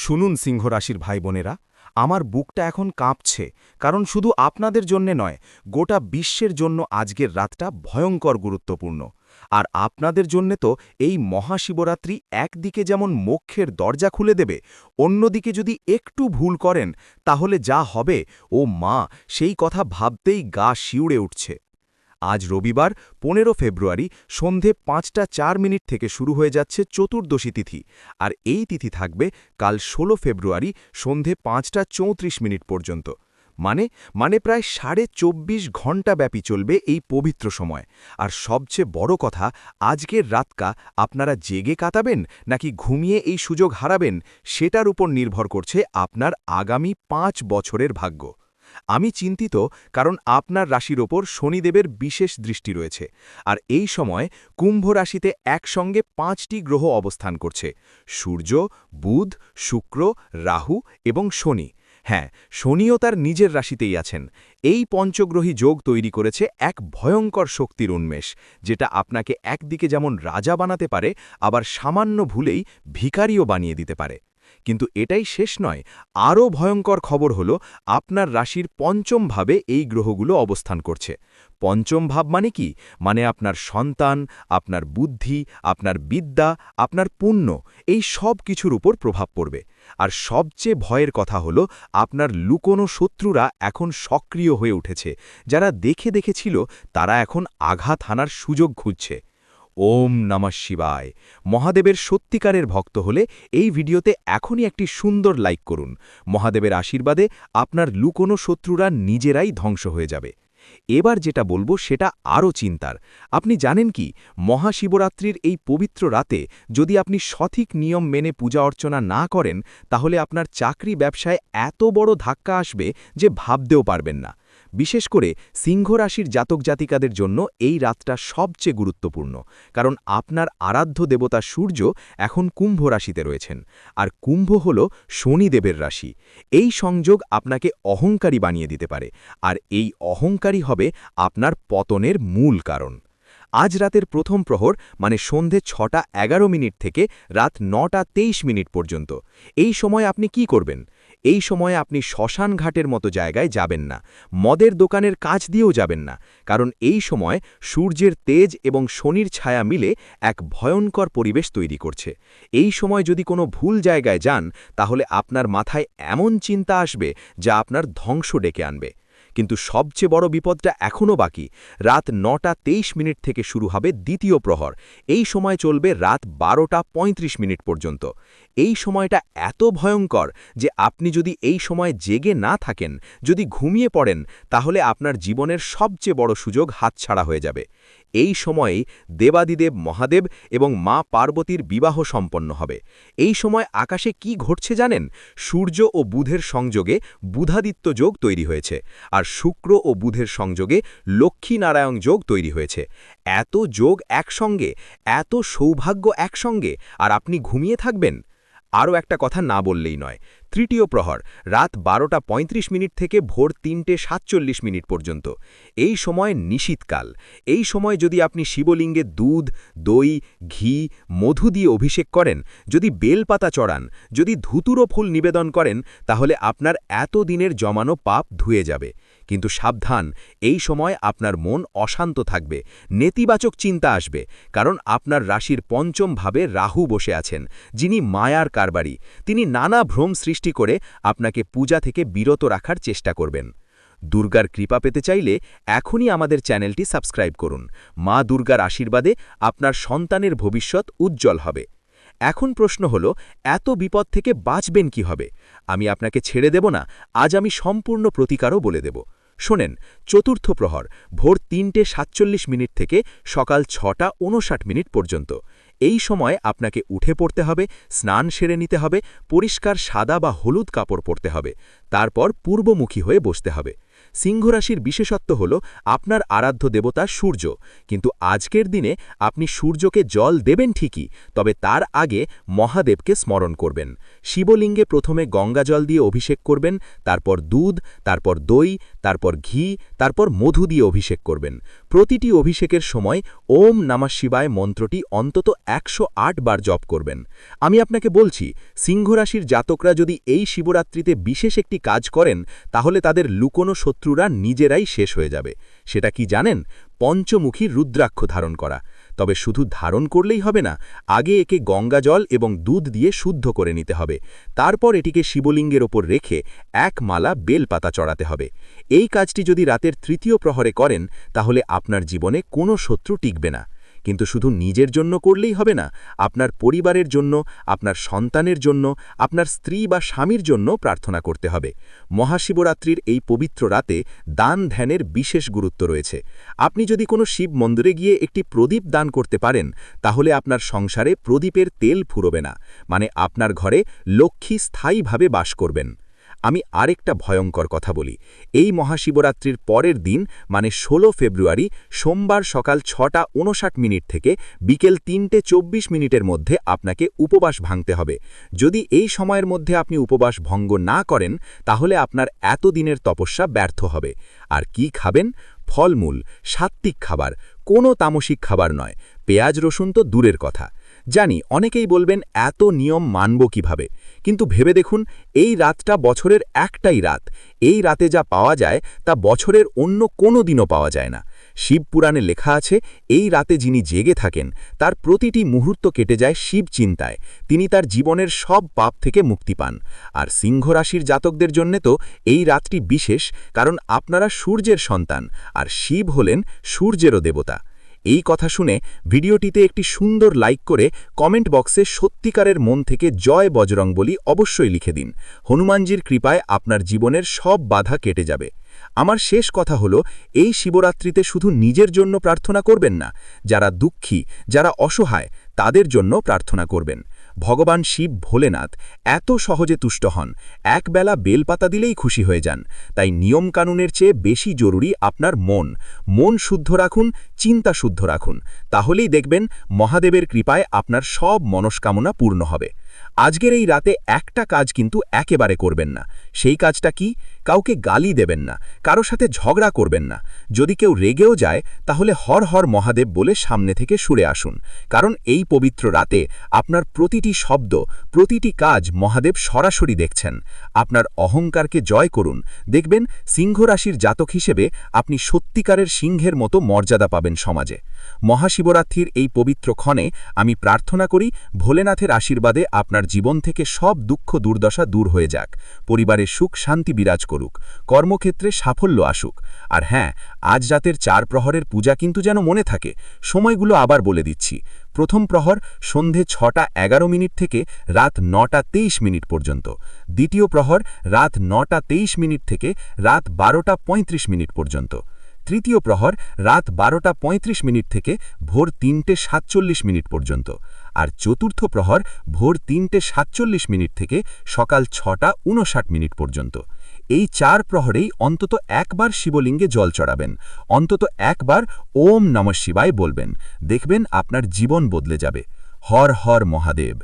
শুনুন সিংহ রাশির ভাই বোনেরা, আমার বুকটা এখন কাঁপছে, কারণ শুধু আপনাদের জন্যে নয়, গোটা বিশ্বের জন্য আজকের রাতটা ভয়ঙ্কর গুরুত্বপূর্ণ। আর আপনাদের জন্যে তো এই মহাশিবরাত্রি একদিকে যেমন মোক্ষের দরজা খুলে দেবে, অন্যদিকে যদি একটু ভুল করেন তাহলে যা হবে, ও মা, সেই কথা ভাবতেই গা শিউড়ে উঠছে। আজ রবিবার ১৫ ফেব্রুয়ারি সন্ধে ৫টা ৪ মিনিট থেকে শুরু হয়ে যাচ্ছে চতুর্দশী তিথি, আর এই তিথি থাকবে কাল ১৬ ফেব্রুয়ারি সন্ধে ৫টা ৩৪ মিনিট পর্যন্ত। মানে প্রায় ২৪.৫ ঘণ্টা ব্যাপী চলবে এই পবিত্র সময়। আর সবচেয়ে বড় কথা, আজকের রাতটা আপনারা জেগে কাটাবেন নাকি ঘুমিয়ে এই সুযোগ হারাবেন, সেটার উপর নির্ভর করছে আপনার আগামী ৫ বছরের ভাগ্য। আমি চিন্তিত, কারণ আপনার রাশির ওপর শনিদেবের বিশেষ দৃষ্টি রয়েছে, আর এই সময় কুম্ভ রাশিতে একসঙ্গে ৫টি গ্রহ অবস্থান করছে: সূর্য, বুধ, শুক্র, রাহু এবং শনি। হ্যাঁ, শনিও তার নিজের রাশিতেই আছেন। এই পঞ্চগ্রহী যোগ তৈরি করেছে এক ভয়ঙ্কর শক্তির উন্মেষ, যেটা আপনাকে একদিকে যেমন রাজা বানাতে পারে, আবার সামান্য ভুলেই ভিখারিও বানিয়ে দিতে পারে। কিন্তু এটাই শেষ নয়, আরও ভয়ঙ্কর খবর হলো আপনার রাশির পঞ্চম ভাবে এই গ্রহগুলো অবস্থান করছে। পঞ্চম ভাব মানে কি? মানে আপনার সন্তান, আপনার বুদ্ধি, আপনার বিদ্যা, আপনার পুণ্য, এই সব কিছুর উপর প্রভাব পড়বে। আর সবচেয়ে ভয়ের কথা হলো, আপনার লুকোনো শত্রুরা এখন সক্রিয় হয়ে উঠেছে। যারা দেখেছিল, তারা এখন আঘাত হানার সুযোগ খুঁজছে। ওম নমঃ শিবায়। মহাদেবের সত্যিকারের ভক্ত হলে এই ভিডিওতে এখনই একটি সুন্দর লাইক করুন। মহাদেবের আশীর্বাদে আপনার লুকোনো শত্রুরা নিজেরাই ধ্বংস হয়ে যাবে। এবার যেটা বলবো সেটা আরও চিন্তার। আপনি জানেন কি, মহাশিবরাত্রির এই পবিত্র রাতে যদি আপনি সঠিক নিয়ম মেনে পূজা অর্চনা না করেন, তাহলে আপনার চাকরি ব্যবসায় এত বড় ধাক্কা আসবে যে ভাবতেও পারবেন না। বিশেষ করে সিংহ রাশির জাতক জাতিকাদের জন্য এই রাতটা সবচেয়ে গুরুত্বপূর্ণ, কারণ আপনার আরাধ্য দেবতা সূর্য এখন কুম্ভ রাশিতে রয়েছেন, আর কুম্ভ হল শনিদেবের রাশি। এই সংযোগ আপনাকে অহংকারী বানিয়ে দিতে পারে, আর এই অহংকারী হবে আপনার পতনের মূল কারণ। আজ রাতের প্রথম প্রহর মানে সন্ধে ৬টা ১১ মিনিট থেকে রাত ৯টা ২৩ মিনিট পর্যন্ত এই সময় আপনি কি করবেন? এই সময়ে আপনি শ্মশান ঘাটের মতো জায়গায় যাবেন না, মদের দোকানের কাছ দিয়েও যাবেন না, কারণ এই সময় সূর্যের তেজ এবং শনির ছায়া মিলে এক ভয়ঙ্কর পরিবেশ তৈরি করছে। এই সময় যদি কোনো ভুল জায়গায় যান, তাহলে আপনার মাথায় এমন চিন্তা আসবে যা আপনার ধ্বংস ডেকে আনবে। কিন্তু সবচেয়ে বড় বিপদটা এখনও বাকি। রাত ৯টা ২৩ মিনিট থেকে শুরু হবে দ্বিতীয় প্রহর। এই সময় চলবে রাত ১২টা ৩৫ মিনিট পর্যন্ত। এই সময়টা এত ভয়ঙ্কর যে আপনি যদি এই সময় জেগে না থাকেন, যদি ঘুমিয়ে পড়েন, তাহলে আপনার জীবনের সবচেয়ে বড় সুযোগ হাতছাড়া হয়ে যাবে। এই সময়েই দেবাদিদেব মহাদেব এবং মা পার্বতীর বিবাহ সম্পন্ন হবে। এই সময় আকাশে কি ঘটছে জানেন? সূর্য ও বুধের সংযোগে বুধাদিত্য যোগ তৈরি হয়েছে, আর শুক্র ও বুধের সংযোগে লক্ষ্মী-নারায়ণ যোগ তৈরি হয়েছে। এত যোগ একসঙ্গে, এত সৌভাগ্য একসঙ্গে, আর আপনি ঘুমিয়ে থাকবেন? আরও একটা কথা না বললেই নয়। তৃতীয় প্রহর রাত ১২টা ৩৫ মিনিট থেকে ভোর ৩টে ৪৭ মিনিট পর্যন্ত। এই সময় নিশীথকাল। এই সময় যদি আপনি শিবলিঙ্গে দুধ, দই, ঘি, মধু দিয়ে অভিষেক করেন, যদি বেলপাতা চড়ান, যদি ধুতুরো ফুল নিবেদন করেন, তাহলে আপনার এত দিনের জমানো পাপ ধুয়ে যাবে। কিন্তু সাবধান, এই সময় আপনার মন অশান্ত থাকবে, নেতিবাচক চিন্তা আসবে, কারণ আপনার রাশির পঞ্চম ভাবে রাহু বসে আছেন, যিনি মায়ার কারবারি। তিনি নানা ভ্রম সৃষ্টি করে আপনাকে পূজা থেকে বিরত রাখার চেষ্টা করবেন। দুর্গার কৃপা পেতে চাইলে এখনই আমাদের চ্যানেলটি সাবস্ক্রাইব করুন। মা দুর্গার আশীর্বাদে আপনার সন্তানের ভবিষ্যৎ উজ্জ্বল হবে। এখন প্রশ্ন হলো, এত বিপদ থেকে বাঁচবেন কিভাবে? আমি আপনাকে ছেড়ে দেব না, আজ আমি সম্পূর্ণ প্রতিকারও বলে দেব। শোনেন, চতুর্থ প্রহর ভোর ৩টে ৪৭ মিনিট থেকে সকাল ৬টা ৫৯ মিনিট পর্যন্ত। এই সময় আপনাকে উঠে পড়তে হবে, স্নান সেরে নিতে হবে, পরিষ্কার সাদা বা হলুদ কাপড় পরতে হবে, তারপর পূর্বমুখী হয়ে বসতে হবে। সিংহ রাশির বিশেষত্ব হল আপনার আরাধ্য দেবতা সূর্য, কিন্তু আজকের দিনে আপনি সূর্যকে জল দেবেন ঠিকই, তবে তার আগে মহাদেবকে স্মরণ করবেন। শিবলিঙ্গে প্রথমে গঙ্গা জল দিয়ে অভিষেক করবেন, তারপর দুধ, তারপর দই, তারপর ঘি, তারপর মধু দিয়ে অভিষেক করবেন। প্রতিটি অভিষেকের সময় ওম নমঃ শিবায় মন্ত্রটি অন্তত 108 বার জপ করবেন। আমি আপনাকে বলছি, সিংহ রাশির জাতকরা যদি এই শিবরাত্রিতে বিশেষ একটি কাজ করেন, তাহলে তাদের লুকোনো শত্রুরা নিজেরাই শেষ হয়ে যাবে। সেটা কি জানেন? পঞ্চমুখী রুদ্রাক্ষ ধারণ করা। তবে শুধু ধারণ করলেই হবে না, আগে একে গঙ্গা জল এবং দুধ দিয়ে শুদ্ধ করে নিতে হবে। তারপর এটিকে শিবলিঙ্গের ওপর রেখে এক মালা বেলপাতা চড়াতে হবে। এই কাজটি যদি রাতের তৃতীয় প্রহরে করেন, তাহলে আপনার জীবনে কোনো শত্রু টিকবে না। কিন্তু শুধু নিজের জন্য করলেই হবে না, আপনার পরিবারের জন্য, আপনার সন্তানের জন্য, আপনার স্ত্রী বা স্বামীর জন্য প্রার্থনা করতে হবে। মহাশিবরাত্রির এই পবিত্র রাতে দান ধ্যানের বিশেষ গুরুত্ব রয়েছে। আপনি যদি কোনো শিব মন্দিরে গিয়ে একটি প্রদীপ দান করতে পারেন, তাহলে আপনার সংসারে প্রদীপের তেল ফুরবে না, মানে আপনার ঘরে লক্ষ্মী স্থায়ীভাবে বাস করবেন। আমি আরেকটা ভয়ঙ্কর কথা বলি। এই মহাশিবরাত্রির পরের দিন, মানে 16 ফেব্রুয়ারি সোমবার সকাল 6:59 থেকে বিকেল 3:24 মধ্যে আপনাকে উপবাস ভাঙতে হবে। যদি এই সময়ের মধ্যে আপনি উপবাস ভঙ্গ না করেন, তাহলে আপনার এতদিনের তপস্যা ব্যর্থ হবে। আর কি খাবেন? ফলমূল, সাত্ত্বিক খাবার, কোনো তামসিক খাবার নয়। পেঁয়াজ রসুন তো দূরের কথা। জানি অনেকেই বলবেন, এত নিয়ম মানব কিভাবে? কিন্তু ভেবে দেখুন, এই রাতটা বছরের একটাই রাত। এই রাতে যা পাওয়া যায় তা বছরের অন্য কোনো দিনও পাওয়া যায় না। শিবপুরাণে লেখা আছে, এই রাতে যিনি জেগে থাকেন তার প্রতিটি মুহূর্ত কেটে যায় শিব চিন্তায়। তিনি তার জীবনের সব পাপ থেকে মুক্তি পান। আর সিংহ রাশির জাতকদের জন্যে তো এই রাতটি বিশেষ, কারণ আপনারা সূর্যের সন্তান, আর শিব হলেন সূর্যেরও দেবতা। এই কথা শুনে ভিডিওটিতে একটি সুন্দর লাইক করে কমেন্ট বক্সে সত্যিকারের মন থেকে জয় বজরংবলী অবশ্যই লিখে দিন। হনুমানজির কৃপায় আপনার জীবনের সব বাধা কেটে যাবে। আমার শেষ কথা হলো, এই শিবরাত্রিতে শুধু নিজের জন্য প্রার্থনা করবেন না, যারা দুঃখী, যারা অসহায়, তাদের জন্য প্রার্থনা করবেন। ভগবান শিব ভোলেনাথ এত সহজে তুষ্ট হন, একবেলা বেলপাতা দিলেই খুশি হয়ে যান। তাই নিয়মকানুনের চেয়ে বেশি জরুরি আপনার মন। মন শুদ্ধ রাখুন, চিন্তা শুদ্ধ রাখুন, তাহলেই দেখবেন মহাদেবের কৃপায় আপনার সব মনস্কামনা পূর্ণ হবে। আজকের এই রাতে একটা কাজ কিন্তু একেবারে করবেন না। সেই কাজটা কি? কাউকে গালি দেবেন না, কারো সাথে ঝগড়া করবেন না। যদি কেউ রেগেও যায়, তাহলে হর হর মহাদেব বলে সামনে থেকে সরে আসুন, কারণ এই পবিত্র রাতে আপনার প্রতিটি শব্দ, প্রতিটি কাজ মহাদেব সরাসরি দেখছেন। আপনার অহংকারকে জয় করুন, দেখবেন সিংহ রাশির জাতক হিসেবে আপনি সত্যিকারের সিংহের মতো মর্যাদা পাবেন সমাজে। মহাশিবরাত্রির এই পবিত্র ক্ষণে আমি প্রার্থনা করি, ভোলেনাথের আশীর্বাদে আপনার জীবন থেকে সব দুঃখ দুর্দশা দূর হয়ে যাক, পরিবারে সুখ শান্তি বিরাজ করুক, কর্মক্ষেত্রে সাফল্য আসুক। আর হ্যাঁ, আজ রাতের 4 প্রহরের পূজা কিন্তু যেন মনে থাকে। সময়গুলো আবার বলে দিচ্ছি। প্রথম প্রহর সন্ধে 6:11 থেকে রাত 9:23 পর্যন্ত। দ্বিতীয় প্রহর রাত 9:23 থেকে রাত 12:35 পর্যন্ত। তৃতীয় প্রহর রাত 12:35 থেকে ভোর 3:47 পর্যন্ত। আর চতুর্থ প্রহর ভোর 3:47 থেকে সকাল 6:59 পর্যন্ত। এই 4 প্রহরেই অন্তত একবার শিবলিঙ্গে জল চড়াবেন, অন্তত একবার ওম নমঃ শিবায় বলবেন। দেখবেন আপনার জীবন বদলে যাবে। হর হর মহাদেব।